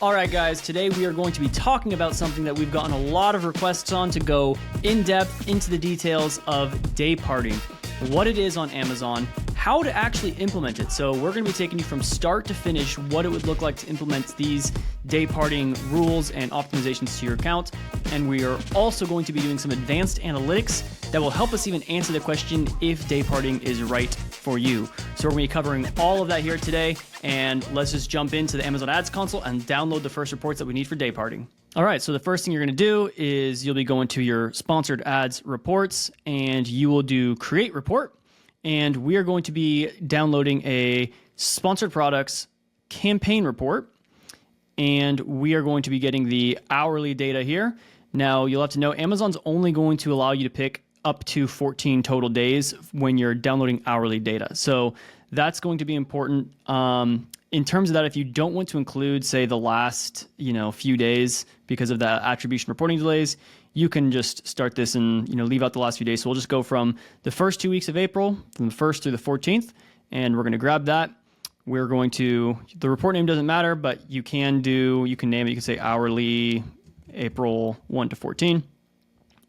All right, guys, today we are going to be talking about something that we've gotten a lot of requests on to go in depth into the details of dayparting, what it is on Amazon, how to actually implement it. So we're going to be taking you from start to finish what it would look like to implement these dayparting rules and optimizations to your account. And we are also going to be doing some advanced analytics that will help us even answer the question if dayparting is right for you. So we're going to be covering all of that here today, and let's just jump into the Amazon Ads console and download the first reports that we need for dayparting. All right, so the first thing you're going to do is you'll be going to your sponsored ads reports, and you will do create report, and we are going to be downloading a sponsored products campaign report, and we are going to be getting the hourly data here. Now, you'll have to know Amazon's only going to allow you to pick up to 14 total days when you're downloading hourly data. So that's going to be important. In terms of that, if you don't want to include, say, the last few days because of the attribution reporting delays, you can just start this and leave out the last few days. So we'll just go from the first 2 weeks of April, from the 1st through the 14th, and we're going to grab that. We're going to, the report name doesn't matter, but you can name it, you can say hourly April 1 to 14.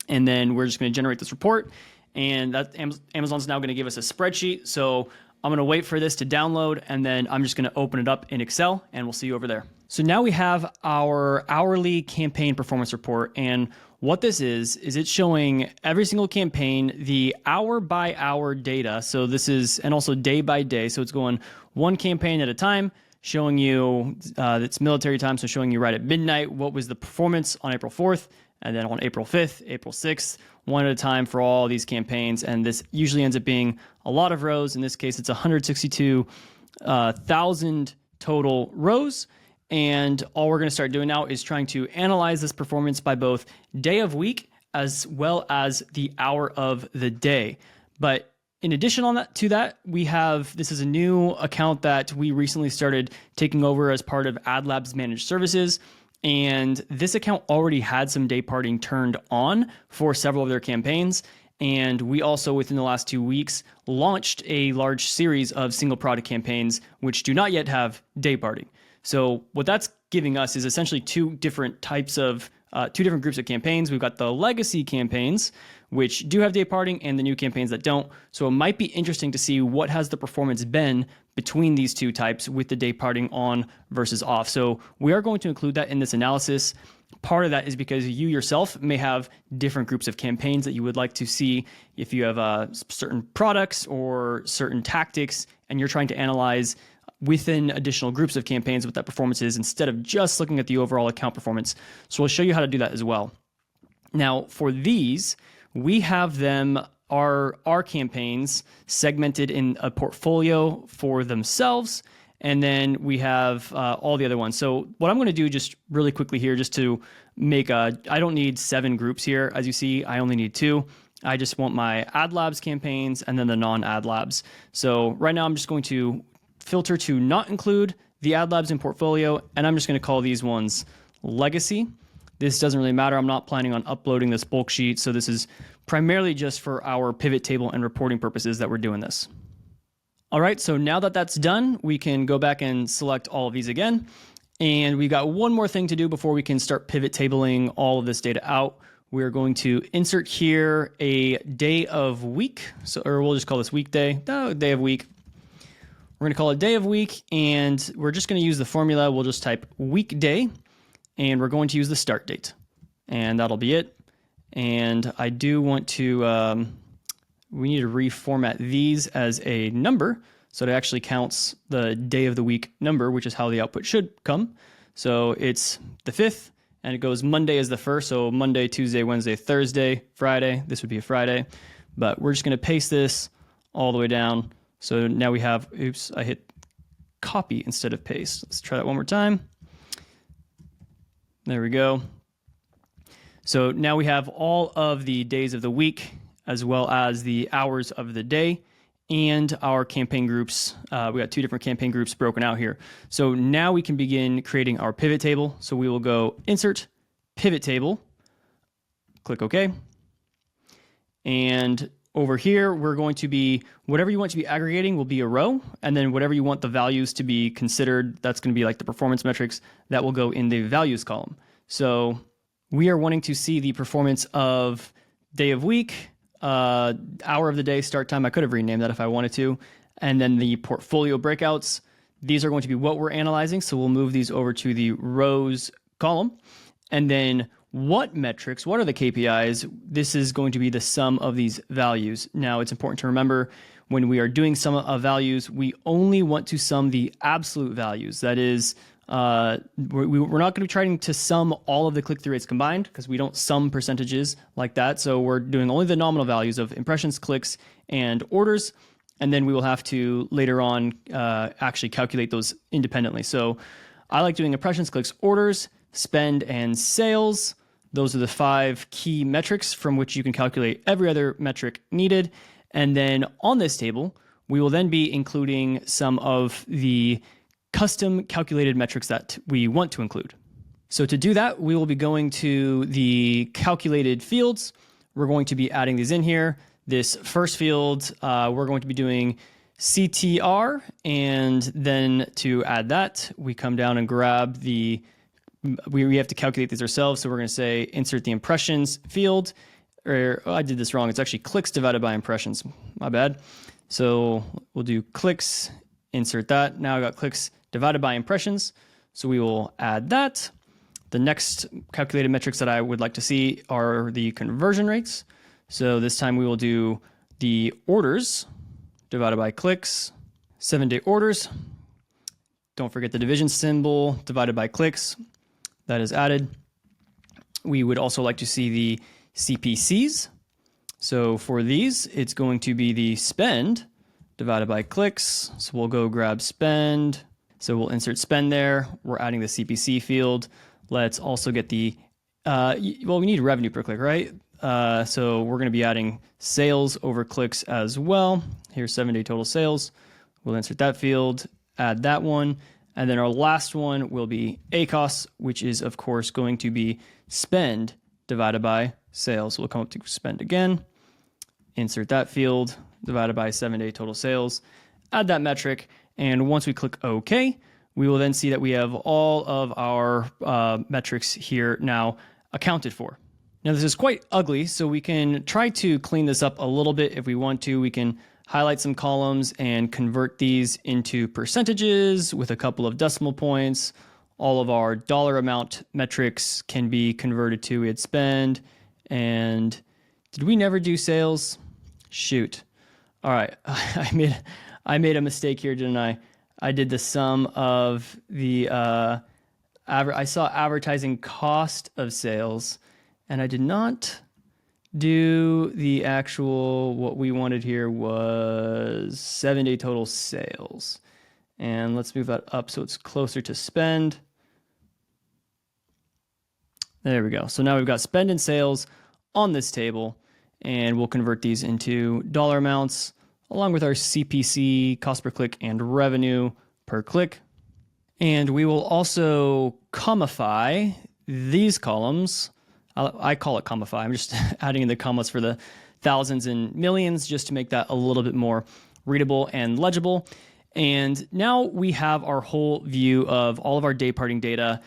And then we're just going to generate this report, and that Amazon's now going to give us a spreadsheet. So I'm going to wait for this to download, and then I'm just going to open it up in Excel, and we'll see you over there. So now we have our hourly campaign performance report, and what this is it's showing every single campaign, the hour by hour data. So this is, and also day by day. So it's going one campaign at a time, showing you, it's military time, so showing you right at midnight what was the performance on April 4th, and then on April 5th, April 6th, one at a time for all these campaigns. And this usually ends up being a lot of rows. In this case, it's 162,000 total rows. And all we're going to start doing now is trying to analyze this performance by both day of week as well as the hour of the day. But in addition to that, we have, this is a new account that we recently started taking over as part of AdLab's managed services. And this account already had some dayparting turned on for several of their campaigns. And we also, within the last 2 weeks, launched a large series of single product campaigns, which do not yet have dayparting. So what that's giving us is essentially two different groups of campaigns. We've got the legacy campaigns, which do have dayparting, and the new campaigns that don't. So it might be interesting to see what has the performance been between these two types with the dayparting on versus off. So we are going to include that in this analysis. Part of that is because you yourself may have different groups of campaigns that you would like to see if you have certain products or certain tactics, and you're trying to analyze within additional groups of campaigns what that performance is instead of just looking at the overall account performance. So we'll show you how to do that as well. Now, for these, we have them, our campaigns segmented in a portfolio for themselves, and then we have all the other ones. So what I'm going to do just really quickly here, just to make I don't need 7 groups here. As you see, I only need 2. I just want my AdLabs campaigns and then the non-AdLabs. So right now I'm just going to filter to not include the AdLabs in portfolio, and I'm just going to call these ones legacy. This doesn't really matter. I'm not planning on uploading this bulk sheet, so this is primarily just for our pivot table and reporting purposes that we're doing this. All right, so now that that's done, we can go back and select all of these again. And we got one more thing to do before we can start pivot tabling all of this data out. We're going to insert here a day of week, or we'll just call this weekday, no, day of week. We're going to call it day of week, and we're just going to use the formula. We'll just type weekday, and we're going to use the start date, and that'll be it. And I do want to, we need to reformat these as a number so it actually counts the day of the week number, which is how the output should come. So it's the 5th, and it goes Monday as the 1st. So Monday, Tuesday, Wednesday, Thursday, Friday. This would be a Friday, but we're just going to paste this all the way down. So now we have, oops, I hit copy instead of paste. Let's try that one more time. There we go. So now we have all of the days of the week as well as the hours of the day and our campaign groups. We got 2 different campaign groups broken out here. So now we can begin creating our pivot table. So we will go Insert, Pivot Table, click OK. And over here, we're going to be, whatever you want to be aggregating will be a row, and then whatever you want the values to be considered, that's going to be like the performance metrics, that will go in the values column. So we are wanting to see the performance of day of week, hour of the day, start time. I could have renamed that if I wanted to. And then the portfolio breakouts. These are going to be what we're analyzing. So we'll move these over to the rows column. And then what metrics, what are the KPIs? This is going to be the sum of these values. Now, it's important to remember when we are doing sum of values, we only want to sum the absolute values. That is, we're not going to be trying to sum all of the click-through rates combined because we don't sum percentages like that. So we're doing only the nominal values of impressions, clicks, and orders. And then we will have to later on actually calculate those independently. So I like doing impressions, clicks, orders, spend, and sales. Those are the 5 key metrics from which you can calculate every other metric needed. And then on this table, we will then be including some of the custom calculated metrics that we want to include. So to do that, we will be going to the calculated fields. We're going to be adding these in here. This first field, we're going to be doing CTR, and then to add that, we come down and grab the, we have to calculate these ourselves. So we're going to say insert the impressions field, or I did this wrong. It's actually clicks divided by impressions. My bad. So we'll do clicks, insert that. Now I got clicks divided by impressions. So we will add that. The next calculated metrics that I would like to see are the conversion rates. So this time we will do the orders divided by clicks, 7-day orders. Don't forget the division symbol divided by clicks. That is added. We would also like to see the CPCs. So for these, it's going to be the spend divided by clicks. So we'll go grab spend. So we'll insert spend there. We're adding the CPC field. Let's also get the, well, we need revenue per click, right? So we're going to be adding sales over clicks as well. Here's 7-day total sales. We'll insert that field, add that one. And then our last one will be ACOS, which is, of course, going to be spend divided by sales. So we'll come up to spend again, insert that field, divided by 7-day total sales, add that metric. And once we click OK, we will then see that we have all of our metrics here now accounted for. Now, this is quite ugly, so we can try to clean this up a little bit if we want to. We can highlight some columns and convert these into percentages with a couple of decimal points. All of our dollar amount metrics can be converted to, we had spend. And did we never do sales? Shoot. All right, I made a mistake here, didn't I? I did the sum of the, I saw advertising cost of sales, and I did not do the actual, what we wanted here was 7-day total sales. And let's move that up so it's closer to spend. There we go. So now we've got spend and sales on this table, and we'll convert these into dollar amounts along with our CPC, cost per click, and revenue per click. And we will also commify these columns. I call it commify. I'm just adding in the commas for the thousands and millions just to make that a little bit more readable and legible. And now we have our whole view of all of our dayparting data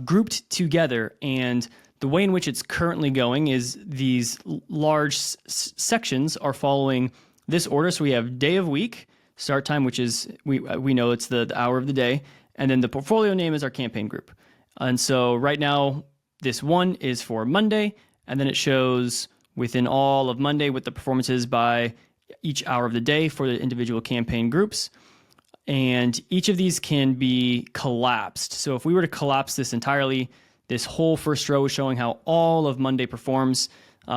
grouped together. And the way in which it's currently going is these large sections are following this order. So we have day of week, start time, which is, we know it's the hour of the day. And then the portfolio name is our campaign group. And so right now, this one is for Monday, and then it shows within all of Monday what the performance is by each hour of the day for the individual campaign groups. And each of these can be collapsed. So if we were to collapse this entirely, this whole first row is showing how all of Monday performs.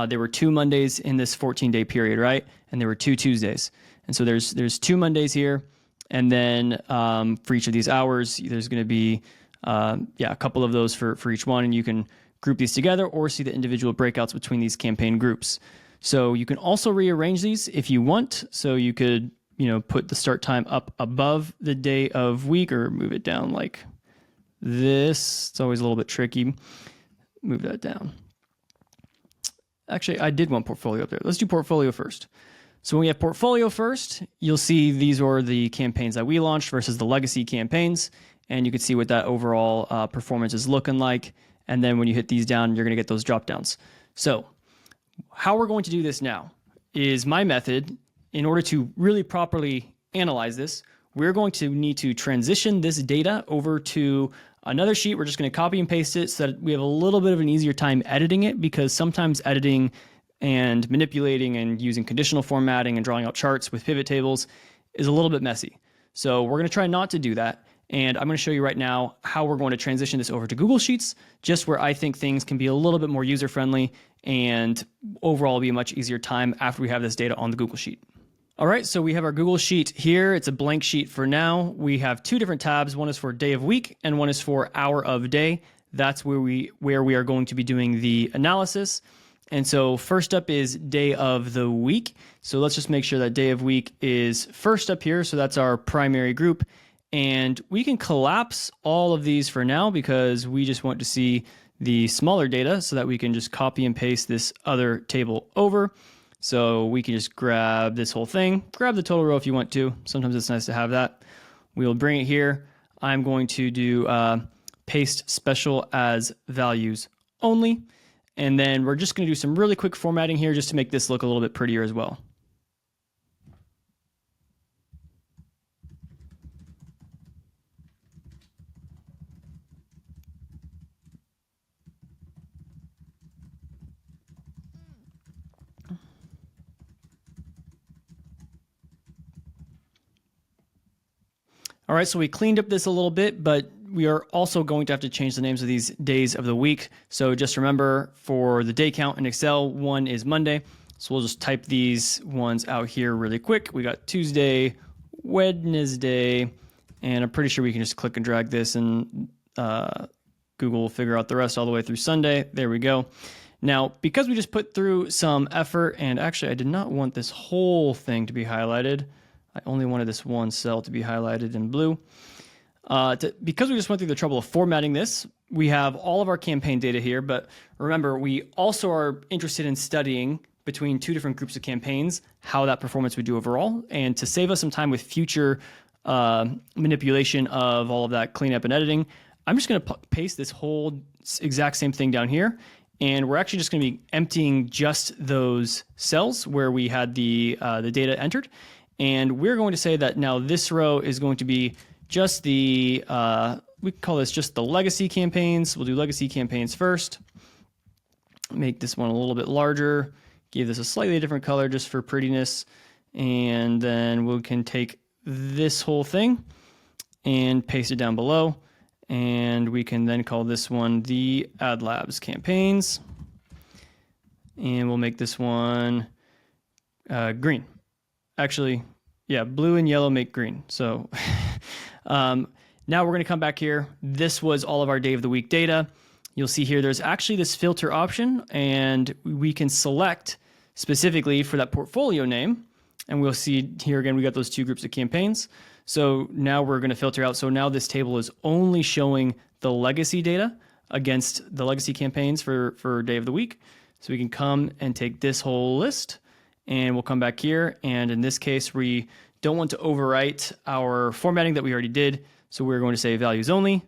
There were 2 Mondays in this 14-day period, right? And there were 2 Tuesdays. And so there's 2 Mondays here. And then for each of these hours, there's going to be a couple of those for each one, and you can group these together or see the individual breakouts between these campaign groups. So you can also rearrange these if you want. So you could, put the start time up above the day of week or move it down like this. It's always a little bit tricky. Move that down. Actually, I did want portfolio up there. Let's do portfolio first. So when we have portfolio first, you'll see these are the campaigns that we launched versus the legacy campaigns. And you can see what that overall performance is looking like. And then when you hit these down, you're going to get those drop downs. So how we're going to do this now is my method. In order to really properly analyze this, we're going to need to transition this data over to another sheet. We're just going to copy and paste it so that we have a little bit of an easier time editing it, because sometimes editing and manipulating and using conditional formatting and drawing out charts with pivot tables is a little bit messy. So we're going to try not to do that. And I'm going to show you right now how we're going to transition this over to Google Sheets, just where I think things can be a little bit more user-friendly and overall be a much easier time after we have this data on the Google Sheet. All right, so we have our Google Sheet here. It's a blank sheet for now. We have two different tabs. One is for day of week and one is for hour of day. That's where we are going to be doing the analysis. And so first up is day of the week. So let's just make sure that day of week is first up here. So that's our primary group. And we can collapse all of these for now because we just want to see the smaller data so that we can just copy and paste this other table over. So we can just grab this whole thing, grab the total row if you want to. Sometimes it's nice to have that. We'll bring it here. I'm going to do paste special as values only. And then we're just going to do some really quick formatting here just to make this look a little bit prettier as well. All right, so we cleaned up this a little bit, but we are also going to have to change the names of these days of the week. So just remember, for the day count in Excel, one is Monday. So we'll just type these ones out here really quick. We got Tuesday, Wednesday, and I'm pretty sure we can just click and drag this and Google will figure out the rest all the way through Sunday. There we go. Now, because we just put through some effort, and actually I did not want this whole thing to be highlighted. I only wanted this one cell to be highlighted in blue. Because we just went through the trouble of formatting this, we have all of our campaign data here, but remember, we also are interested in studying between two different groups of campaigns, how that performance would do overall. And to save us some time with future manipulation of all of that cleanup and editing, I'm just going to paste this whole exact same thing down here. And we're actually just going to be emptying just those cells where we had the data entered. And we're going to say that now this row is going to be just the, we call this just the legacy campaigns. We'll do legacy campaigns first. Make this one a little bit larger. Give this a slightly different color just for prettiness. And then we can take this whole thing and paste it down below. And we can then call this one the Ad Labs campaigns. And we'll make this one green. Actually, yeah, blue and yellow make green. So now we're going to come back here. This was all of our day of the week data. You'll see here there's actually this filter option, and we can select specifically for that portfolio name. And we'll see here again, we got those two groups of campaigns. So now we're going to filter out. So now this table is only showing the legacy data against the legacy campaigns for day of the week. So we can come and take this whole list. And we'll come back here, and in this case, we don't want to overwrite our formatting that we already did, so we're going to say values only,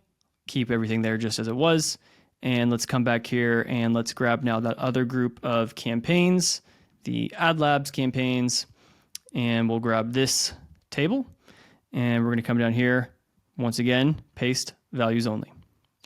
keep everything there just as it was, and let's come back here and let's grab now that other group of campaigns, the Ad Labs campaigns, and we'll grab this table, and we're going to come down here, once again, paste values only.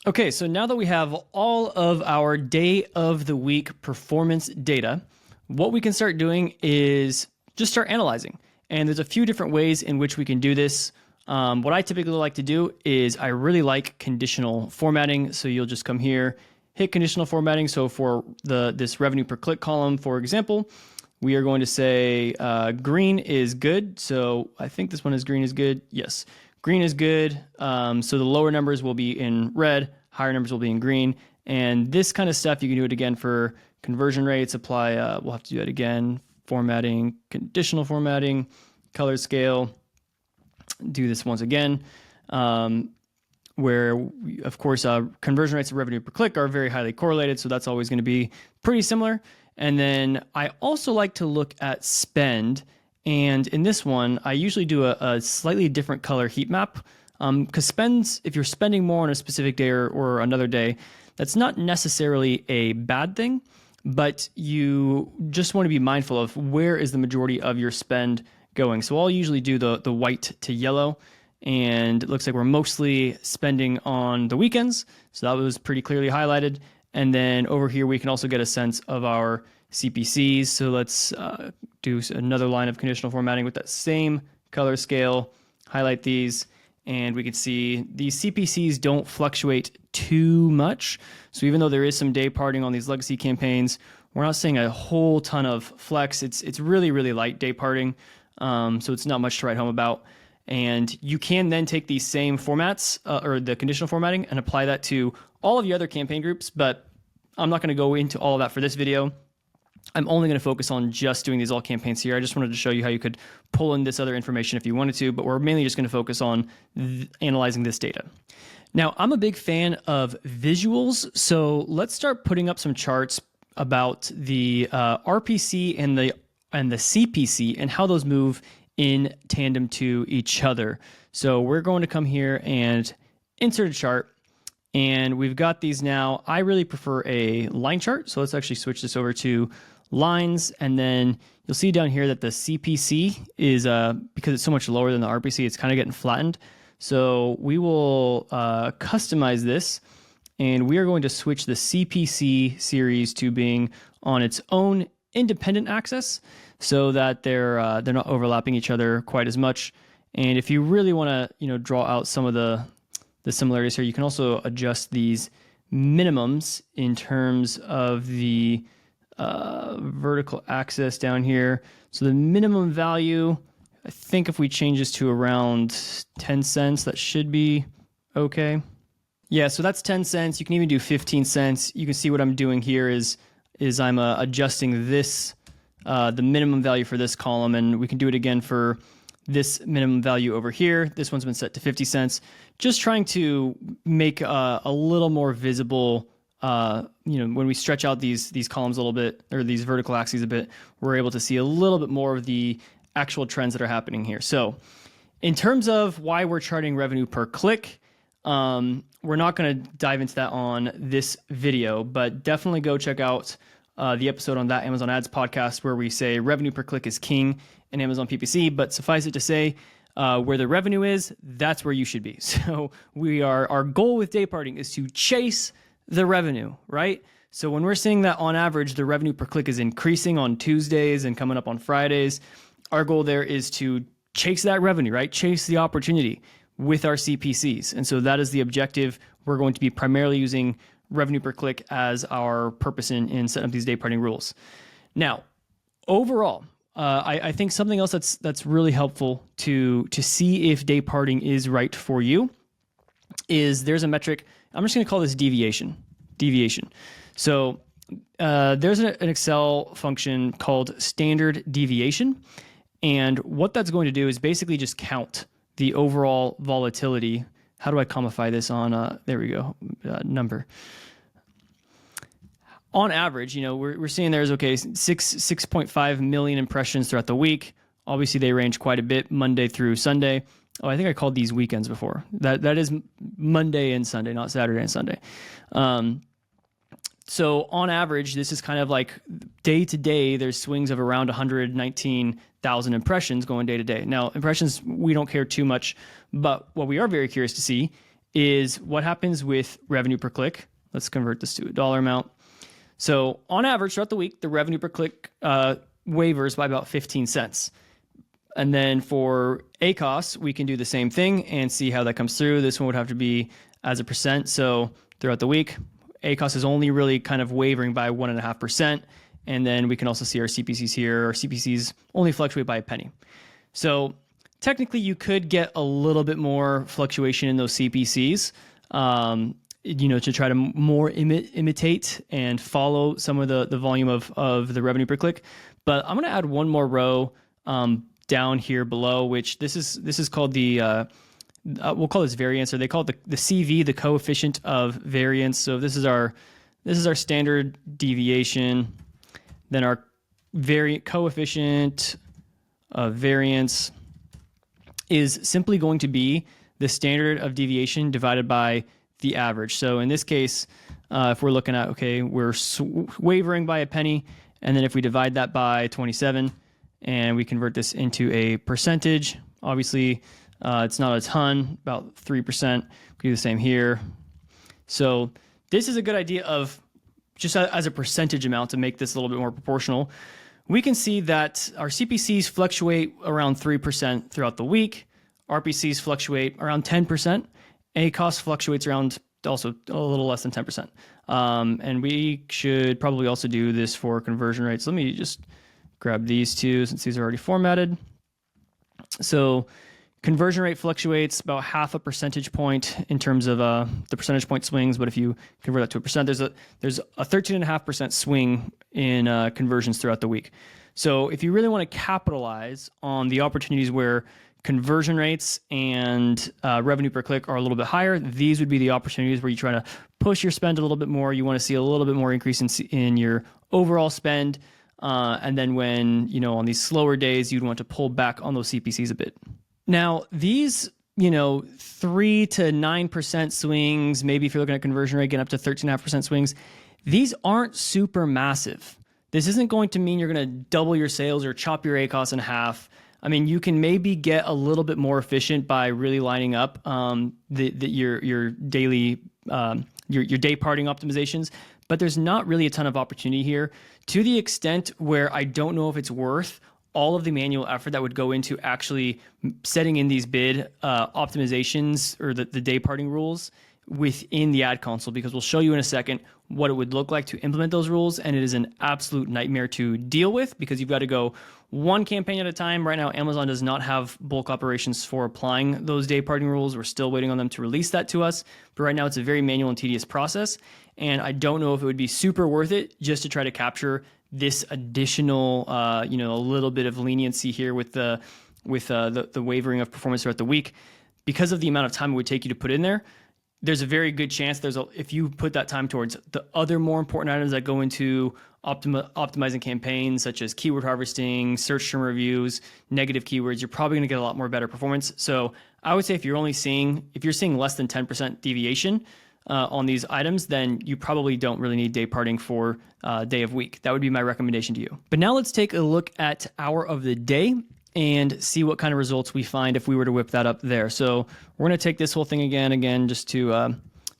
Okay, so now that we have all of our day of the week performance data, what we can start doing is just start analyzing. And there's a few different ways in which we can do this. What I typically like to do is I really like conditional formatting. So you'll just come here, hit conditional formatting. So for this revenue per click column, for example, we are going to say green is good. So I think this one is green is good. Yes, green is good. So the lower numbers will be in red, higher numbers will be in green. And this kind of stuff, you can do it again for conversion rates, apply, we'll have to do that again, formatting, conditional formatting, color scale, do this once again, where, of course, conversion rates and revenue per click are very highly correlated, so that's always going to be pretty similar. And then I also like to look at spend. And in this one, I usually do a slightly different color heat map. Because spends, if you're spending more on a specific day or another day, that's not necessarily a bad thing, but you just want to be mindful of where is the majority of your spend going. So I'll usually do the white to yellow, and it looks like we're mostly spending on the weekends. So that was pretty clearly highlighted. And then over here, we can also get a sense of our CPCs. So let's do another line of conditional formatting with that same color scale, highlight these, and we can see these CPCs don't fluctuate too much. So even though there is some day parting on these legacy campaigns, we're not seeing a whole ton of flex. It's really, really light day parting. So it's not much to write home about. And you can then take these same formats or the conditional formatting and apply that to all of your other campaign groups. But I'm not going to go into all of that for this video. I'm only going to focus on just doing these all campaigns here. I just wanted to show you how you could pull in this other information if you wanted to, but we're mainly just going to focus on analyzing this data. Now, I'm a big fan of visuals, so let's start putting up some charts about the RPC and the CPC and how those move in tandem to each other. So we're going to come here and insert a chart, and we've got these now. I really prefer a line chart, so let's actually switch this over to lines, and then you'll see down here that the CPC is, because it's so much lower than the RPC, it's kind of getting flattened. So we will customize this, and we are going to switch the CPC series to being on its own independent axis so that they're not overlapping each other quite as much. And if you really want to draw out some of the similarities here, you can also adjust these minimums in terms of the vertical axis down here. So the minimum value, I think if we change this to around 10 cents, that should be okay. Yeah, so that's 10 cents. You can even do 15 cents. You can see what I'm doing here is I'm adjusting this, the minimum value for this column, and we can do it again for this minimum value over here. This one's been set to 50 cents. Just trying to make a little more visible, when we stretch out these columns a little bit, or these vertical axes a bit, we're able to see a little bit more of the actual trends that are happening here. So in terms of why we're charting revenue per click, we're not going to dive into that on this video, but definitely go check out the episode on that Amazon Ads podcast where we say revenue per click is king in Amazon PPC, but suffice it to say, where the revenue is, that's where you should be. So our goal with Dayparting is to chase the revenue, right? So when we're seeing that on average, the revenue per click is increasing on Tuesdays and coming up on Fridays, our goal there is to chase that revenue, right? Chase the opportunity with our CPCs. And so that is the objective. We're going to be primarily using revenue per click as our purpose in setting up these Dayparting rules. Now, overall, I think something else that's really helpful to see if Dayparting is right for you is there's a metric. I'm just going to call this deviation. So there's an Excel function called standard deviation. And what that's going to do is basically just count the overall volatility. How do I commify this on, there we go, number. On average, we're seeing there's, 6.5 million impressions throughout the week. Obviously, they range quite a bit, Monday through Sunday. Oh, I think I called these weekends before. That is Monday and Sunday, not Saturday and Sunday. So on average, this is kind of like day to day, there's swings of around 119,000 impressions going day to day. Now, impressions, we don't care too much, but what we are very curious to see is what happens with revenue per click. Let's convert this to a dollar amount. So on average, throughout the week, the revenue per click wavers by about 15 cents. And then for ACOS, we can do the same thing and see how that comes through. This one would have to be as a percent. So throughout the week, ACOS is only really kind of wavering by 1.5%. And then we can also see our CPCs here. Our CPCs only fluctuate by a penny. So technically, you could get a little bit more fluctuation in those CPCs, to try to more imitate and follow some of the volume of the revenue per click. But I'm going to add one more row down here below, which this is called the we'll call this variance, or they call it the CV, the coefficient of variance. So this is our standard deviation. then our coefficient of variance is simply going to be the standard of deviation divided by the average. So in this case, if we're looking at, okay, we're wavering by a penny, and then if we divide that by 27 and we convert this into a percentage, obviously it's not a ton, about 3%. We do the same here. So this is a good idea of just as a percentage amount to make this a little bit more proportional. We can see that our CPCs fluctuate around 3% throughout the week. RPCs fluctuate around 10%. ACOS fluctuates around also a little less than 10%. And we should probably also do this for conversion rates. Let me just grab these two since these are already formatted. So conversion rate fluctuates about half a percentage point in terms of the percentage point swings. But if you convert that to a percent, there's a 13.5% swing in conversions throughout the week. So if you really want to capitalize on the opportunities where conversion rates and revenue per click are a little bit higher, these would be the opportunities where you try to push your spend a little bit more. You want to see a little bit more increase in your overall spend. And then when, on these slower days, you'd want to pull back on those CPCs a bit. Now, these, 3 to 9% swings, maybe if you're looking at conversion rate, getting up to 13.5% swings, these aren't super massive. This isn't going to mean you're going to double your sales or chop your ACOS in half. I mean, you can maybe get a little bit more efficient by really lining up your daily, your dayparting optimizations, but there's not really a ton of opportunity here to the extent where I don't know if it's worth all of the manual effort that would go into actually setting in these bid optimizations or the dayparting rules within the ad console, because we'll show you in a second what it would look like to implement those rules. And it is an absolute nightmare to deal with because you've got to go one campaign at a time. Right now, Amazon does not have bulk operations for applying those dayparting rules. We're still waiting on them to release that to us. But right now, it's a very manual and tedious process. And I don't know if it would be super worth it just to try to capture this additional, a little bit of leniency here with the wavering of performance throughout the week. Because of the amount of time it would take you to put in there, there's a very good chance if you put that time towards the other more important items that go into optimizing campaigns, such as keyword harvesting, search term reviews, negative keywords, you're probably going to get a lot more better performance. So I would say if you're seeing less than 10% deviation on these items, then you probably don't really need dayparting for day of week. That would be my recommendation to you. But now let's take a look at hour of the day and see what kind of results we find if we were to whip that up there. So we're going to take this whole thing again, just to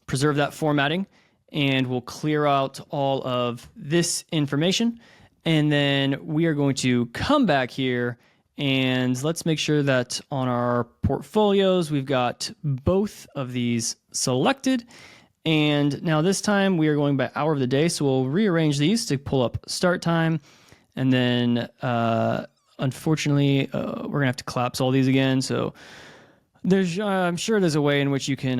preserve that formatting, and we'll clear out all of this information. And then we are going to come back here and let's make sure that on our portfolios, we've got both of these selected. And now this time we are going by hour of the day. So we'll rearrange these to pull up start time, and then unfortunately, we're gonna have to collapse all these again. So I'm sure there's a way in which you can,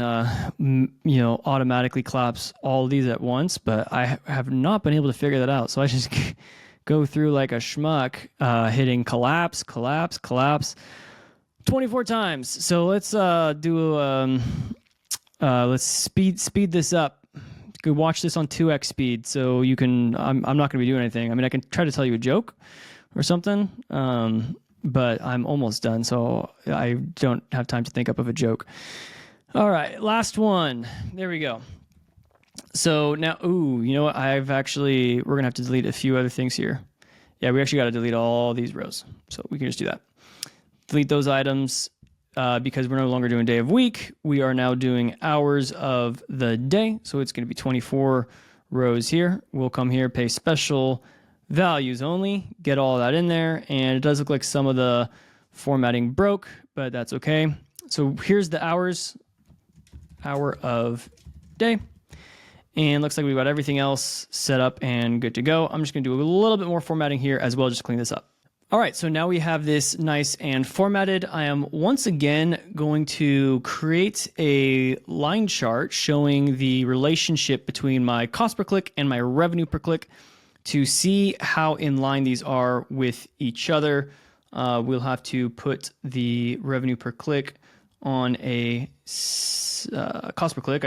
automatically collapse all of these at once, but I have not been able to figure that out. So I just go through like a schmuck, hitting collapse 24 times. So let's let's speed this up. You can watch this on 2x speed, so you can. I'm not gonna be doing anything. I mean, I can try to tell you a joke or something, but I'm almost done, so I don't have time to think up of a joke. All right, last one. There we go. So now, you know what? We're gonna have to delete a few other things here. Yeah, we actually got to delete all these rows, so we can just do that. Delete those items because we're no longer doing day of week. We are now doing hours of the day, so it's gonna be 24 rows here. We'll come here, pay special values only, get all that in there, and it does look like some of the formatting broke, but that's okay. So here's the hour of day, and looks like we've got everything else set up and good to go. I'm just gonna do a little bit more formatting here as well, just to clean this up. All right, so now we have this nice and formatted. I am once again going to create a line chart showing the relationship between my cost per click and my revenue per click, to see how in line these are with each other. We'll have to put the revenue per click on cost per click,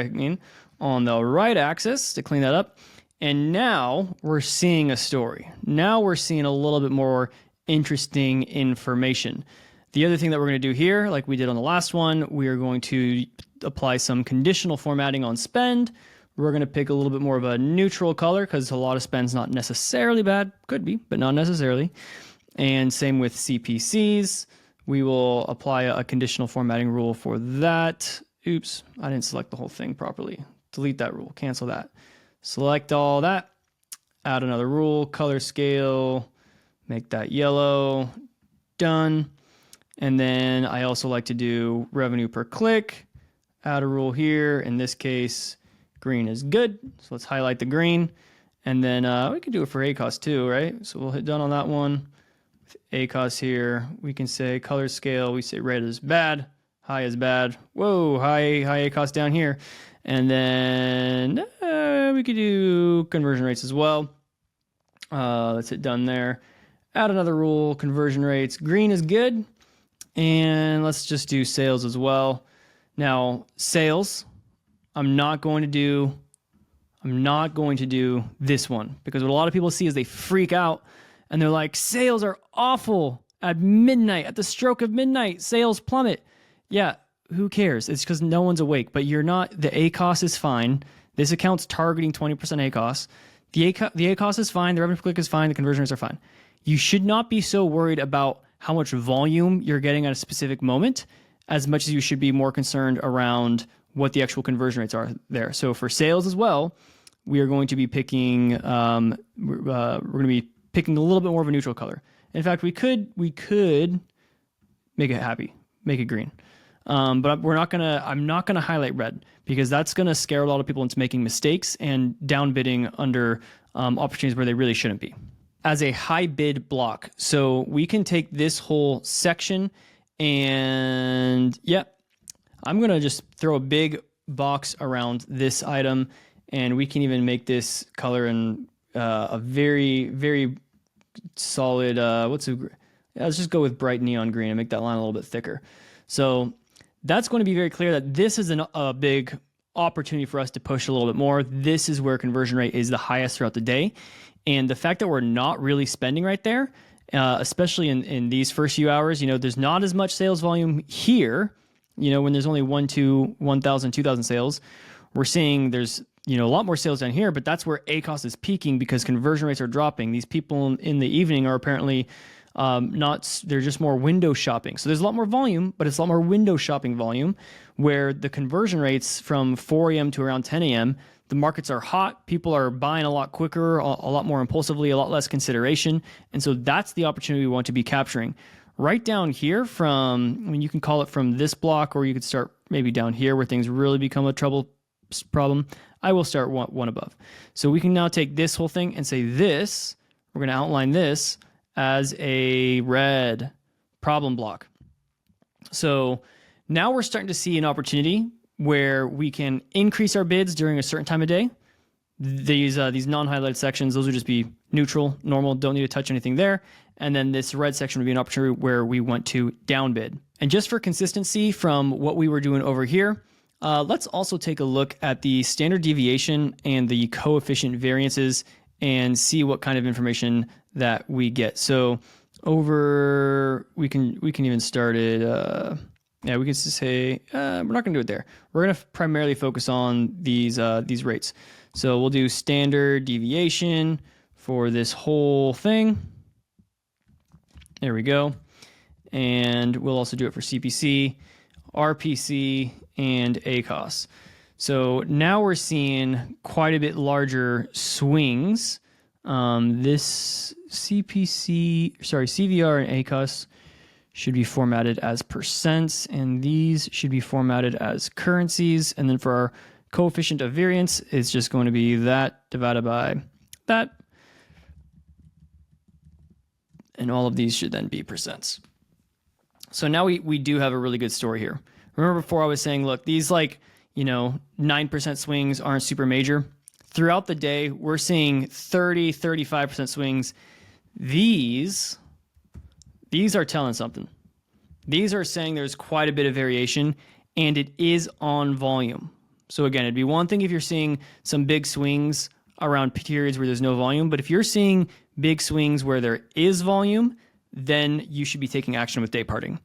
on the right axis to clean that up. And now we're seeing a story. Now we're seeing a little bit more interesting information. The other thing that we're going to do here, like we did on the last one, we are going to apply some conditional formatting on spend. We're going to pick a little bit more of a neutral color because a lot of spend's not necessarily bad. Could be, but not necessarily. And same with CPCs. We will apply a conditional formatting rule for that. Oops, I didn't select the whole thing properly. Delete that rule, cancel that. Select all that, add another rule, color scale, make that yellow, done. And then I also like to do revenue per click, add a rule here. In this case, green is good. So let's highlight the green. And then we can do it for ACOS too, right? So we'll hit done on that one. With ACOS here, we can say color scale, we say red is bad, high is bad. Whoa, high ACOS down here. And then we could do conversion rates as well. Let's hit done there. Add another rule, conversion rates. Green is good. And let's just do sales as well. Now, sales, I'm not going to do this one because what a lot of people see is they freak out and they're like, sales are awful at midnight, at the stroke of midnight, sales plummet. Yeah, who cares? It's because no one's awake, but you're not. The ACOS is fine. This account's targeting 20% ACOS. The ACOS is fine. The revenue per click is fine. The conversion rates are fine. You should not be so worried about how much volume you're getting at a specific moment as much as you should be more concerned around what the actual conversion rates are there. So for sales as well, we are going to be picking we're going to be picking a little bit more of a neutral color. In fact, we could make it happy, make it green. But I'm not gonna highlight red because that's gonna scare a lot of people into making mistakes and downbidding under opportunities where they really shouldn't be. As a high bid block, so we can take this whole section and I'm gonna just throw a big box around this item, and we can even make this color in a very, very solid. Let's just go with bright neon green and make that line a little bit thicker. So that's going to be very clear that this is a big opportunity for us to push a little bit more. This is where conversion rate is the highest throughout the day. And the fact that we're not really spending right there, especially in these first few hours, there's not as much sales volume here, when there's only 1,000, 2,000 sales. We're seeing there's, a lot more sales down here, but that's where ACOS is peaking because conversion rates are dropping. These people in the evening are apparently they're just more window shopping. So there's a lot more volume, but it's a lot more window shopping volume where the conversion rates from 4 a.m. to around 10 a.m., the markets are hot. People are buying a lot quicker, a lot more impulsively, a lot less consideration. And so that's the opportunity we want to be capturing. Right down here you can call it from this block, or you could start maybe down here where things really become a problem. I will start one above. So we can now take this whole thing and say this, we're going to outline this as a red problem block. So now we're starting to see an opportunity where we can increase our bids during a certain time of day. These non-highlighted sections, those would just be neutral, normal, don't need to touch anything there. And then this red section would be an opportunity where we want to downbid. And just for consistency from what we were doing over here, let's also take a look at the standard deviation and the coefficient variances and see what kind of information that we get. So we can even start it. We can say we're not going to do it there. We're going to primarily focus on these rates. So we'll do standard deviation for this whole thing. There we go. And we'll also do it for CPC, RPC, and ACOS. So now we're seeing quite a bit larger swings. This CVR and ACOS should be formatted as percents, and these should be formatted as currencies. And then for our coefficient of variance, it's just going to be that divided by that. And all of these should then be percents. So now we do have a really good story here. Remember before I was saying, look, these 9% swings aren't super major. Throughout the day, we're seeing 30, 35% swings. These are telling something. These are saying there's quite a bit of variation, and it is on volume. So again, it'd be one thing if you're seeing some big swings around periods where there's no volume. But if you're seeing big swings where there is volume, then you should be taking action with dayparting.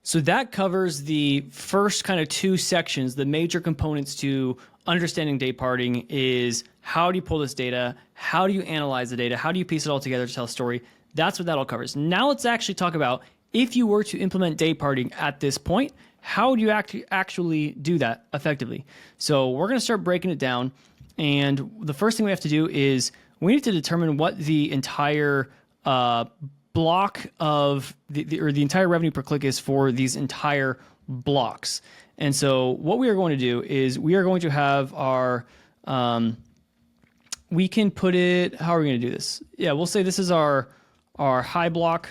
So that covers the first kind of two sections. The major components to understanding dayparting is how do you pull this data? How do you analyze the data? How do you piece it all together to tell a story? That's what that all covers. Now let's actually talk about if you were to implement dayparting at this point, how do you actually do that effectively? So we're going to start breaking it down. And the first thing we have to do is we need to determine what the entire block of the entire revenue per click is for these entire blocks. And so what we are going to do is we are going to have our, we can put it, how are we going to do this? Yeah, we'll say this is our high block,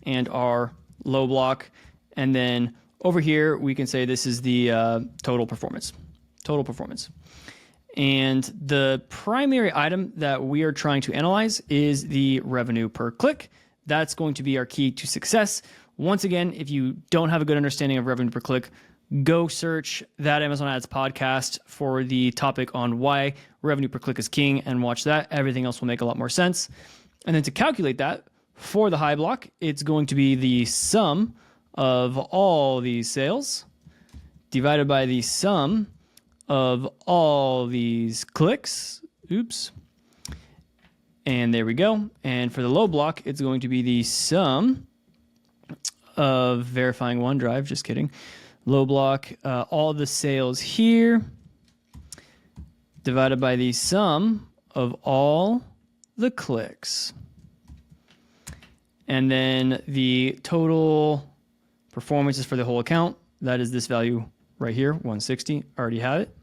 and our low block. And then over here, we can say this is the total performance. And the primary item that we are trying to analyze is the revenue per click. That's going to be our key to success. Once again, if you don't have a good understanding of revenue per click, go search that Amazon Ads podcast for the topic on why revenue per click is king and watch that. Everything else will make a lot more sense. And then to calculate that for the high block, it's going to be the sum of all these sales divided by the sum of all these clicks. Oops. And there we go. And for the low block, it's going to be the sum of verifying OneDrive. Just kidding. Low block, all the sales here divided by the sum of all the clicks. And then the total performance is for the whole account. That is this value right here, 160. Already have it.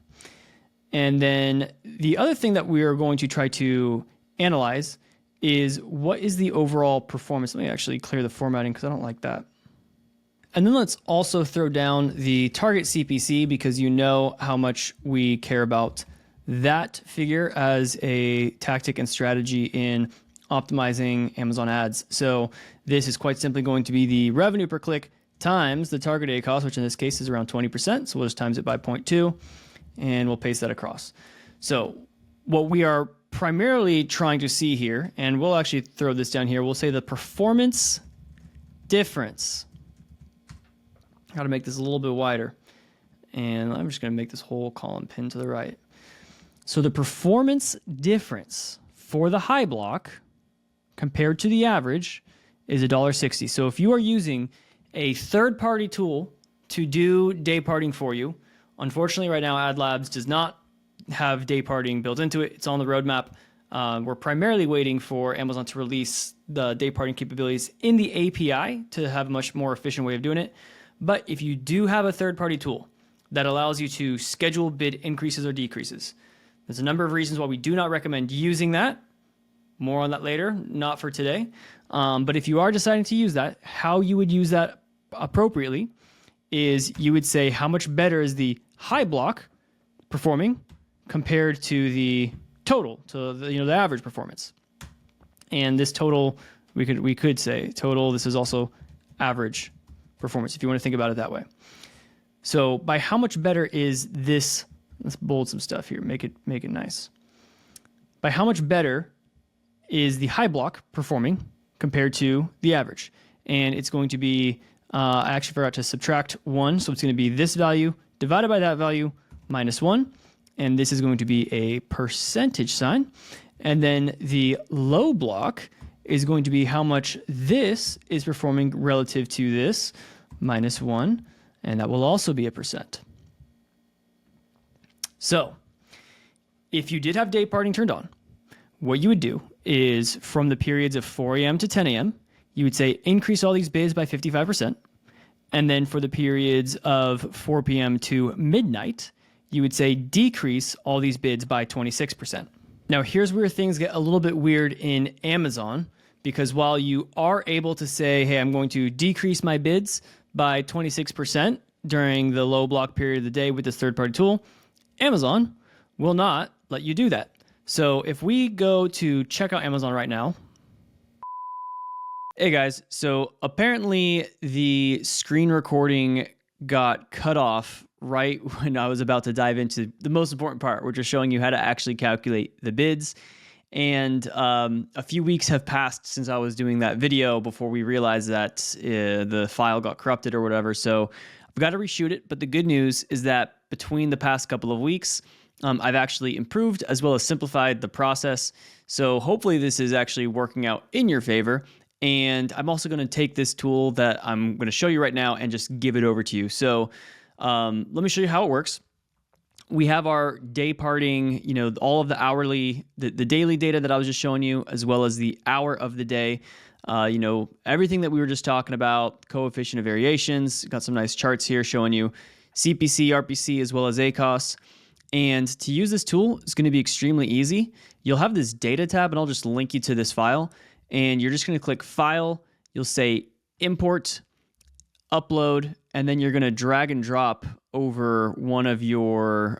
And then the other thing that we are going to try to analyze is what is the overall performance. Let me actually clear the formatting because I don't like that. And then let's also throw down the target CPC because you know how much we care about that figure as a tactic and strategy in optimizing Amazon ads. So this is quite simply going to be the revenue per click times the target A cost, which in this case is around 20%. So we'll just times it by 0.2 and we'll paste that across. So what we are primarily trying to see here, and we'll actually throw this down here, we'll say the performance difference. Got to make this a little bit wider. And I'm just going to make this whole column pin to the right. So the performance difference for the high block compared to the average is $1.60. So if you are using a third-party tool to do dayparting for you, unfortunately right now AdLabs does not have dayparting built into it. It's on the roadmap. We're primarily waiting for Amazon to release the dayparting capabilities in the API to have a much more efficient way of doing it. But if you do have a third-party tool that allows you to schedule bid increases or decreases, there's a number of reasons why we do not recommend using that. More on that later, not for today. But if you are deciding to use that, how you would use that appropriately is you would say how much better is the high block performing compared to the total, to the average performance. And this total, we could say total. This is also average performance if you want to think about it that way. So by how much better is this? Let's bold some stuff here. Make it nice. By how much better is the high block performing compared to the average? And it's going to be, I actually forgot to subtract 1. So it's going to be this value divided by that value minus 1. And this is going to be a percentage sign. And then the low block is going to be how much this is performing relative to this minus 1. And that will also be a percent. So if you did have dayparting turned on, what you would do is from the periods of 4 a.m. to 10 a.m., you would say increase all these bids by 55%. And then for the periods of 4 p.m. to midnight, you would say decrease all these bids by 26%. Now, here's where things get a little bit weird in Amazon, because while you are able to say, hey, I'm going to decrease my bids by 26% during the low block period of the day with this third-party tool, Amazon will not let you do that. So if we go to check out Amazon right now, hey guys, so apparently the screen recording got cut off right when I was about to dive into the most important part, which is showing you how to actually calculate the bids. And a few weeks have passed since I was doing that video before we realized that the file got corrupted or whatever. So I've got to reshoot it. But the good news is that between the past couple of weeks, I've actually improved as well as simplified the process. So hopefully this is actually working out in your favor. And I'm also going to take this tool that I'm going to show you right now and just give it over to you. So let me show you how it works. We have our day parting, all of the hourly, the daily data that I was just showing you, as well as the hour of the day. Everything that we were just talking about, coefficient of variations. Got some nice charts here showing you CPC, RPC, as well as ACOS. And to use this tool, it's going to be extremely easy. You'll have this data tab, and I'll just link you to this file. And you're just going to click File. You'll say Import, Upload, and then you're going to drag and drop over one of your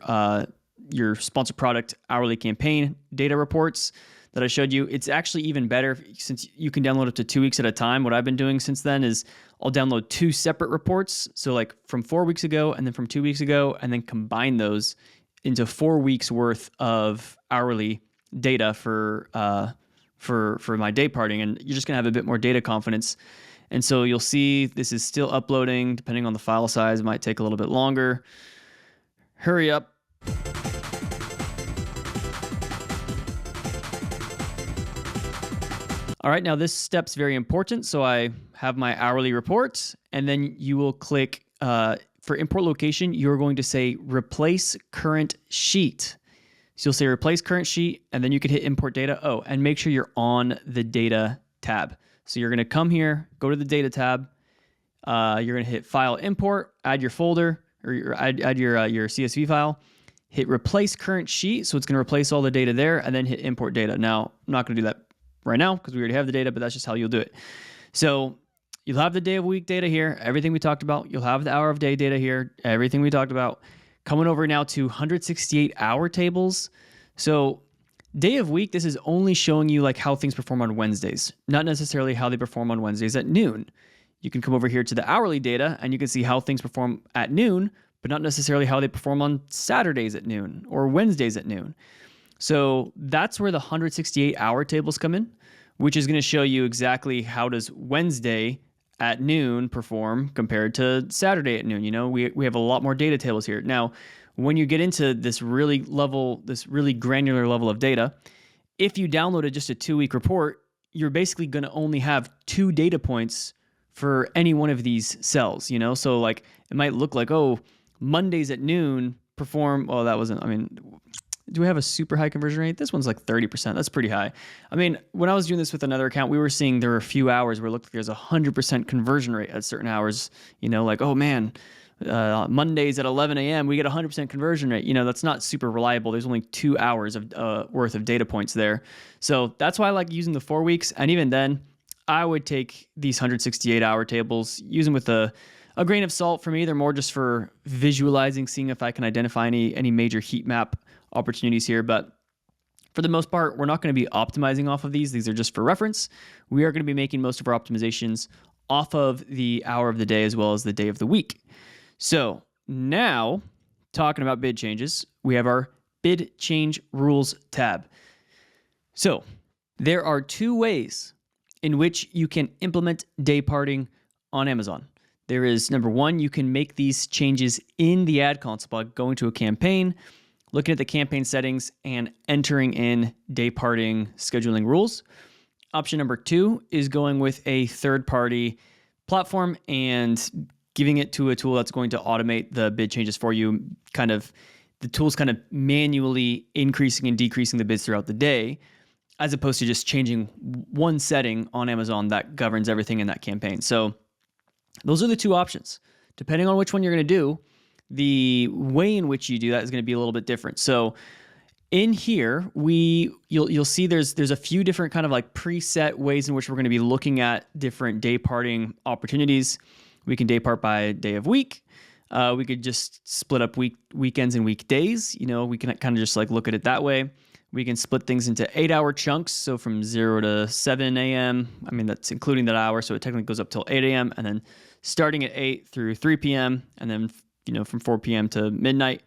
sponsored product hourly campaign data reports that I showed you. It's actually even better since you can download up to 2 weeks at a time. What I've been doing since then is I'll download 2 separate reports. So like from 4 weeks ago and then from 2 weeks ago, and then combine those into 4 weeks worth of hourly data for my day parting. And you're just going to have a bit more data confidence. And so you'll see this is still uploading. Depending on the file size, it might take a little bit longer. Hurry up. All right, now this step's very important. So I have my hourly report, and then you will click for import location, you're going to say replace current sheet. So you'll say replace current sheet, and then you could hit import data. Oh, and make sure you're on the data tab. So you're going to come here, go to the data tab. You're going to hit file import, add your folder, or add your CSV file. Hit replace current sheet. So it's going to replace all the data there, and then hit import data. Now, I'm not going to do that right now because we already have the data, but that's just how you'll do it. So you'll have the day of week data here, everything we talked about. You'll have the hour of day data here, everything we talked about. Coming over now to 168 hour tables. So day of week, this is only showing you like how things perform on Wednesdays, not necessarily how they perform on Wednesdays at noon. You can come over here to the hourly data and you can see how things perform at noon, but not necessarily how they perform on Saturdays at noon or Wednesdays at noon. So that's where the 168 hour tables come in, which is going to show you exactly how does Wednesday at noon perform compared to Saturday at noon. We have a lot more data tables here. Now, when you get into this really granular level of data, if you downloaded just a 2-week report, you're basically going to only have 2 data points for any one of these cells, So like it might look like, Mondays at noon perform, do we have a super high conversion rate? This one's like 30%. That's pretty high. When I was doing this with another account, we were seeing there were a few hours where it looked like there's a 100% conversion rate at certain hours, like, oh man, Mondays at 11 a.m., we get 100% conversion rate. That's not super reliable. There's only 2 hours of worth of data points there. So that's why I like using the 4 weeks. And even then, I would take these 168 hour tables, use them with a grain of salt. For me, they're more just for visualizing, seeing if I can identify any major heat map opportunities here. But for the most part, we're not going to be optimizing off of these. These are just for reference. We are going to be making most of our optimizations off of the hour of the day as well as the day of the week. So now, talking about bid changes, we have our bid change rules tab. So there are 2 ways in which you can implement day parting on Amazon. There is number 1, you can make these changes in the ad console by going to a campaign, looking at the campaign settings, and entering in day parting scheduling rules. Option number 2 is going with a third-party platform and giving it to a tool that's going to automate the bid changes for you. The tool's kind of manually increasing and decreasing the bids throughout the day, as opposed to just changing one setting on Amazon that governs everything in that campaign. So those are the 2 options. Depending on which one you're going to do, the way in which you do that is going to be a little bit different. So in here, you'll see there's a few different kind of like preset ways in which we're going to be looking at different day parting opportunities. We can day part by day of week. We could just split up weekends and weekdays. We can kind of just like look at it that way. We can split things into 8-hour chunks. So from 0 to 7 a.m. That's including that hour. So it technically goes up till 8 a.m. and then starting at 8 through 3 p.m. and then from 4 p.m. to midnight,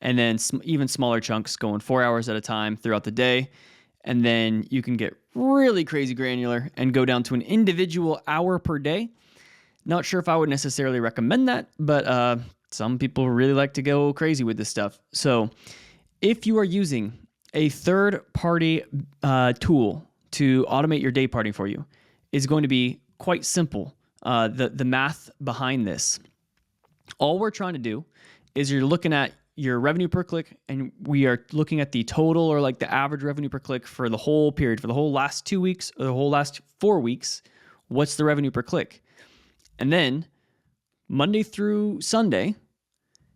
and then even smaller chunks going 4 hours at a time throughout the day. And then you can get really crazy granular and go down to an individual hour per day. Not sure if I would necessarily recommend that, but some people really like to go crazy with this stuff. So if you are using a third-party tool to automate your day parting for you, it's going to be quite simple. The math behind this. All we're trying to do is you're looking at your revenue per click, and we are looking at the total or like the average revenue per click for the whole period, for the whole last 2 weeks or the whole last 4 weeks. What's the revenue per click? And then Monday through Sunday,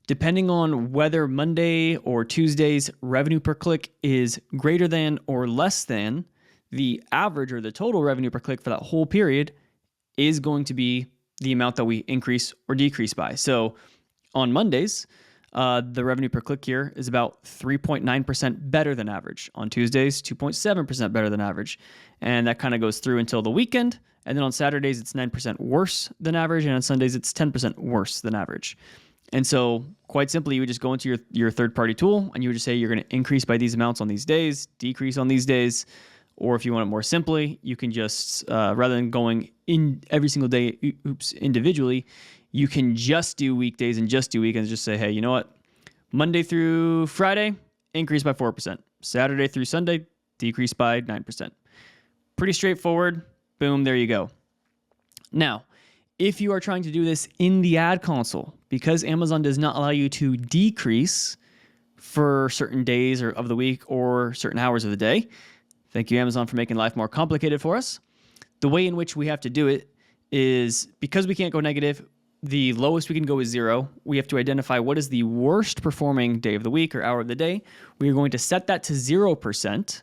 depending on whether Monday or Tuesday's revenue per click is greater than or less than the average or the total revenue per click for that whole period, is going to be the amount that we increase or decrease by. So on Mondays, the revenue per click here is about 3.9% better than average. On Tuesdays, 2.7% better than average. And that kind of goes through until the weekend. And then on Saturdays, it's 9% worse than average. And on Sundays, it's 10% worse than average. And so quite simply, you would just go into your third-party tool and you would just say you're going to increase by these amounts on these days, decrease on these days. Or if you want it more simply, you can just, rather than going in every single day, individually, you can just do weekdays and just do weekends. Just say, hey, you know what? Monday through Friday, increase by 4%. Saturday through Sunday, decrease by 9%. Pretty straightforward. Boom, there you go. Now, if you are trying to do this in the ad console, because Amazon does not allow you to decrease for certain days or of the week or certain hours of the day, thank you, Amazon, for making life more complicated for us. The way in which we have to do it is, because we can't go negative, the lowest we can go is 0. We have to identify what is the worst performing day of the week or hour of the day. We are going to set that to 0%.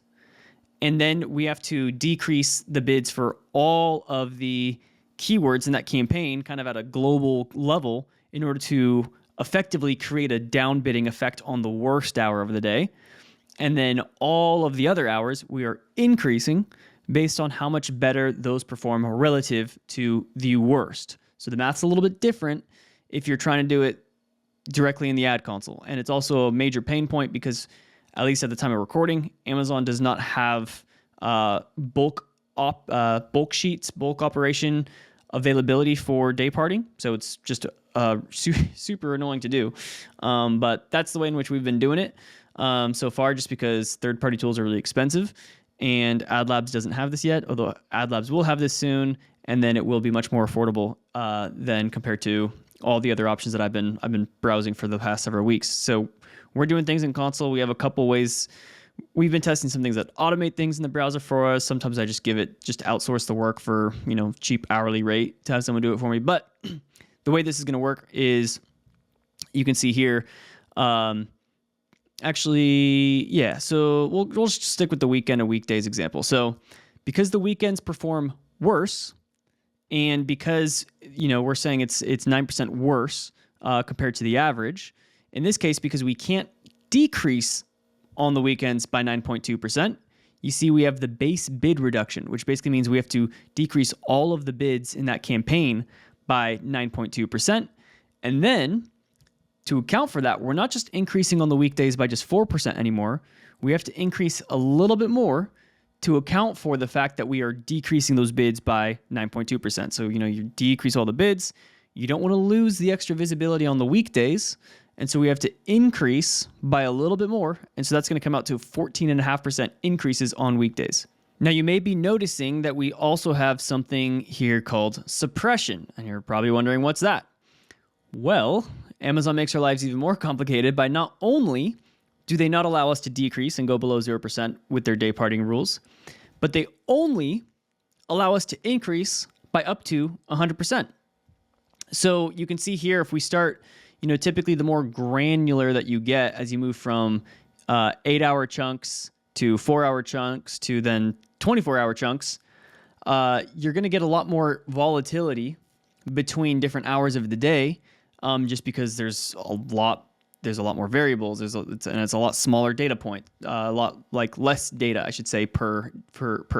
And then we have to decrease the bids for all of the keywords in that campaign kind of at a global level in order to effectively create a down bidding effect on the worst hour of the day. And then all of the other hours we are increasing based on how much better those perform relative to the worst. So the math's a little bit different if you're trying to do it directly in the ad console. And it's also a major pain point because, at least at the time of recording, Amazon does not have bulk sheets, bulk operation availability for dayparting. So it's just super annoying to do. But that's the way in which we've been doing it so far, just because third-party tools are really expensive. And AdLabs doesn't have this yet, although AdLabs will have this soon, and then it will be much more affordable than compared to all the other options that I've been browsing for the past several weeks. So we're doing things in console. We have a couple ways. We've been testing some things that automate things in the browser for us. Sometimes I just outsource the work for cheap hourly rate to have someone do it for me. But the way this is going to work is, you can see here. Actually, yeah. So we'll just stick with the weekend and weekdays example. So because the weekends perform worse, and because we're saying it's 9% worse compared to the average. In this case, because we can't decrease on the weekends by 9.2%, you see we have the base bid reduction, which basically means we have to decrease all of the bids in that campaign by 9.2%. And then to account for that, we're not just increasing on the weekdays by just 4% anymore. We have to increase a little bit more to account for the fact that we are decreasing those bids by 9.2%. So, you decrease all the bids. You don't want to lose the extra visibility on the weekdays. And so we have to increase by a little bit more. And so that's going to come out to 14.5% increases on weekdays. Now, you may be noticing that we also have something here called suppression. And you're probably wondering, what's that? Well, Amazon makes our lives even more complicated by not only do they not allow us to decrease and go below 0% with their day parting rules, but they only allow us to increase by up to 100%. So you can see here, if we start, typically the more granular that you get as you move from 8-hour chunks to 4-hour chunks to then 24-hour chunks, you're going to get a lot more volatility between different hours of the day, just because there's a lot more variables. It's a lot smaller data point, a lot less data, I should say, per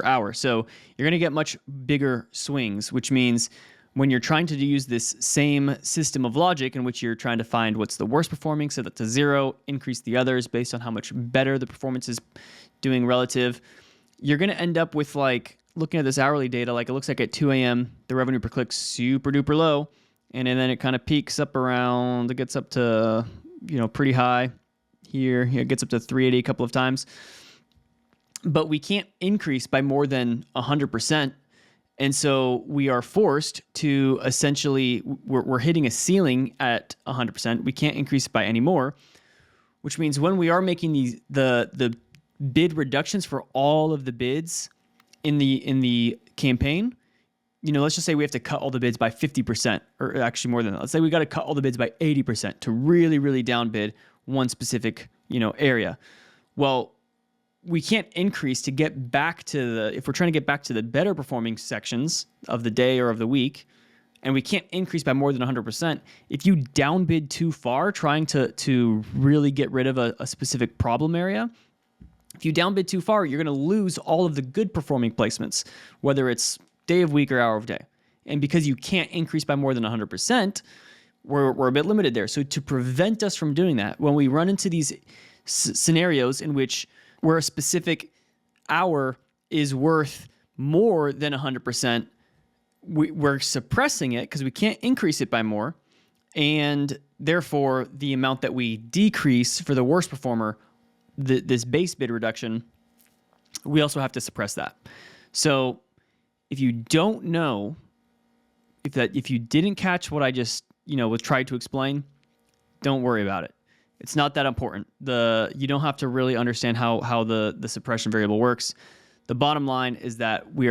hour. So you're going to get much bigger swings, which means when you're trying to use this same system of logic in which you're trying to find what's the worst performing, set that to 0, increase the others based on how much better the performance is doing relative, you're going to end up with like looking at this hourly data, like it looks like at 2 a.m., the revenue per click super duper low. And then it kind of peaks up around, it gets up to, pretty high here. It gets up to 380 a couple of times. But we can't increase by more than 100%. And so we are forced to essentially, we're hitting a ceiling at 100%. We can't increase by any more, which means when we are making the bid reductions for all of the bids in the campaign, let's just say we have to cut all the bids by 50%, or actually more than that. Let's say we got to cut all the bids by 80% to really, really downbid one specific, area. Well, we can't increase to get back to if we're trying to get back to the better performing sections of the day or of the week, and we can't increase by more than 100%. If you downbid too far, trying to really get rid of a specific problem area, if you downbid too far, you're going to lose all of the good performing placements, whether it's day of week or hour of day. And because you can't increase by more than 100%, we're a bit limited there. So to prevent us from doing that, when we run into these scenarios in which where a specific hour is worth more than 100%, we're suppressing it because we can't increase it by more. And therefore, the amount that we decrease for the worst performer, this base bid reduction, we also have to suppress that. So if you don't know, if you didn't catch what I just, was tried to explain, don't worry about it. It's not that important. You don't have to really understand how the suppression variable works. The bottom line is that we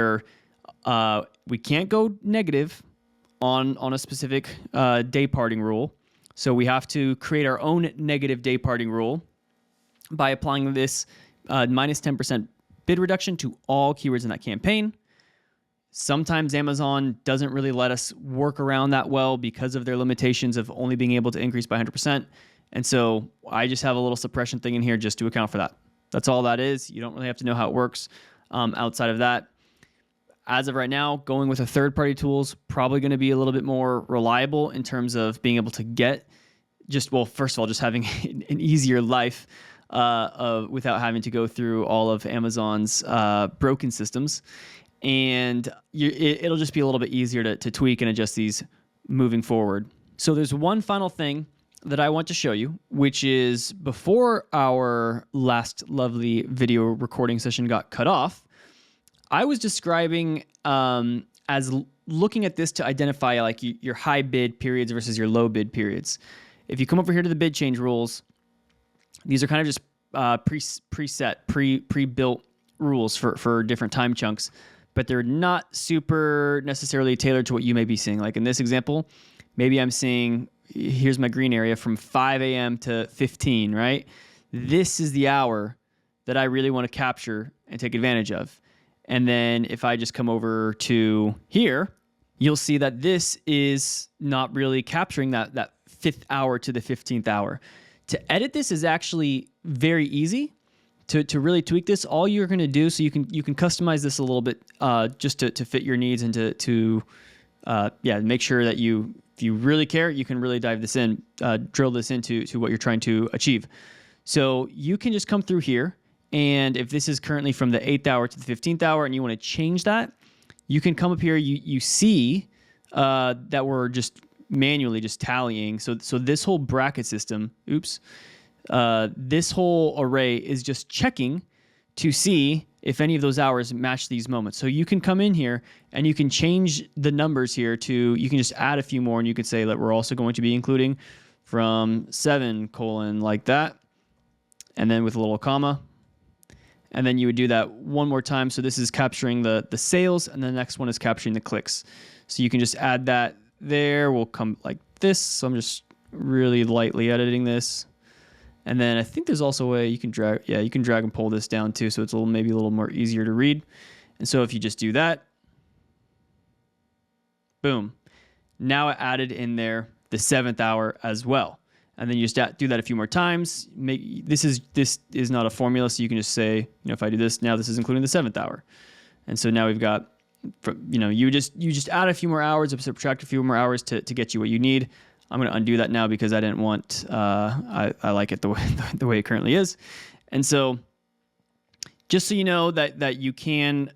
can't go negative on a specific dayparting rule. So we have to create our own negative dayparting rule by applying this minus 10% bid reduction to all keywords in that campaign. Sometimes Amazon doesn't really let us work around that well because of their limitations of only being able to increase by 100%. And so I just have a little suppression thing in here just to account for that. That's all that is. You don't really have to know how it works outside of that. As of right now, going with a third-party tool is probably going to be a little bit more reliable in terms of being able to get first of all, just having an easier life without having to go through all of Amazon's broken systems. And it'll just be a little bit easier to tweak and adjust these moving forward. So there's one final thing that I want to show you, which is before our last lovely video recording session got cut off, I was describing as looking at this to identify like your high bid periods versus your low bid periods. If you come over here to the bid change rules, these are kind of just pre-built rules for different time chunks, but they're not super necessarily tailored to what you may be seeing. Like in this example, maybe I'm seeing, here's my green area from 5 a.m. to 15, right? This is the hour that I really want to capture and take advantage of. And then if I just come over to here, you'll see that this is not really capturing that 5th hour to the 15th hour. To edit this is actually very easy. To really tweak this, all you're going to do, so you can customize this a little bit just to fit your needs and to make sure that if you really care, you can really dive this in, drill this into what you're trying to achieve. So you can just come through here, and if this is currently from the 8th hour to the 15th hour and you want to change that, you can come up here. You see that we're just manually just tallying. So this whole bracket system, this whole array is just checking to see if any of those hours match these moments. So you can come in here and you can change the numbers here you can just add a few more, and you can say that we're also going to be including from 7 : like that, and then with a little comma. And then you would do that one more time. So this is capturing the sales, and the next one is capturing the clicks. So you can just add that there. We'll come like this. So I'm just really lightly editing this. And then I think there's also a way you can drag and pull this down too, so it's maybe a little more easier to read. And so if you just do that, boom. Now I added in there the 7th hour as well. And then you just do that a few more times. This is not a formula, so you can just say, if I do this, now this is including the 7th hour. And so now we've got you just add a few more hours, subtract a few more hours to get you what you need. I'm going to undo that now because I didn't want, I like it the way it currently is. And so just so you know that you can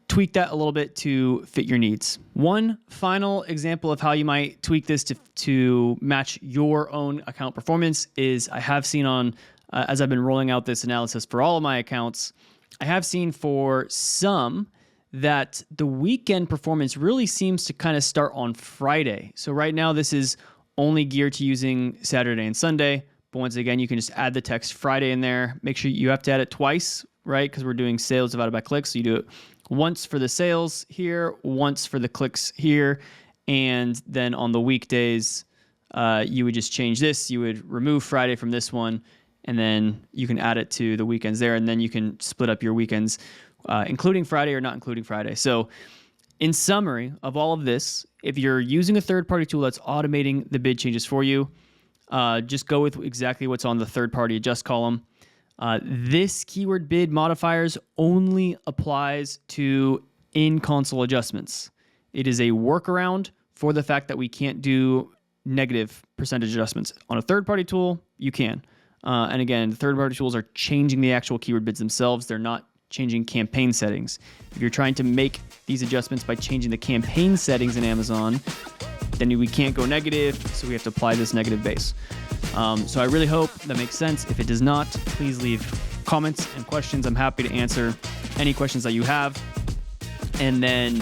tweak that a little bit to fit your needs. One final example of how you might tweak this to match your own account performance is I have seen on, as I've been rolling out this analysis for all of my accounts, I have seen for some that the weekend performance really seems to kind of start on Friday. So right now this is only geared to using Saturday and Sunday. But once again, you can just add the text Friday in there. Make sure you have to add it twice, right? Because we're doing sales divided by clicks. So you do it once for the sales here, once for the clicks here. And then on the weekdays, you would just change this. You would remove Friday from this one, and then you can add it to the weekends there. And then you can split up your weekends, including Friday or not including Friday. So in summary of all of this, if you're using a third-party tool that's automating the bid changes for you, just go with exactly what's on the third-party adjust column. This keyword bid modifiers only applies to in-console adjustments. It is a workaround for the fact that we can't do negative percentage adjustments. On a third-party tool, you can. And again, the third-party tools are changing the actual keyword bids themselves. They're not changing campaign settings. If you're trying to make these adjustments by changing the campaign settings in Amazon, then we can't go negative, so we have to apply this negative base. So I really hope that makes sense. If it does not, please leave comments and questions. I'm happy to answer any questions that you have. And then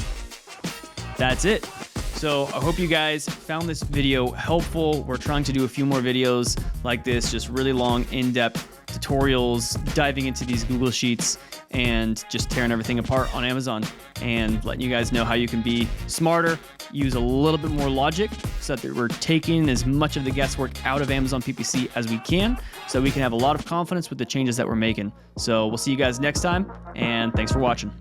that's it. So I hope you guys found this video helpful. We're trying to do a few more videos like this, just really long, in-depth tutorials, diving into these Google Sheets and just tearing everything apart on Amazon and letting you guys know how you can be smarter, use a little bit more logic so that we're taking as much of the guesswork out of Amazon PPC as we can so we can have a lot of confidence with the changes that we're making. So we'll see you guys next time, and thanks for watching.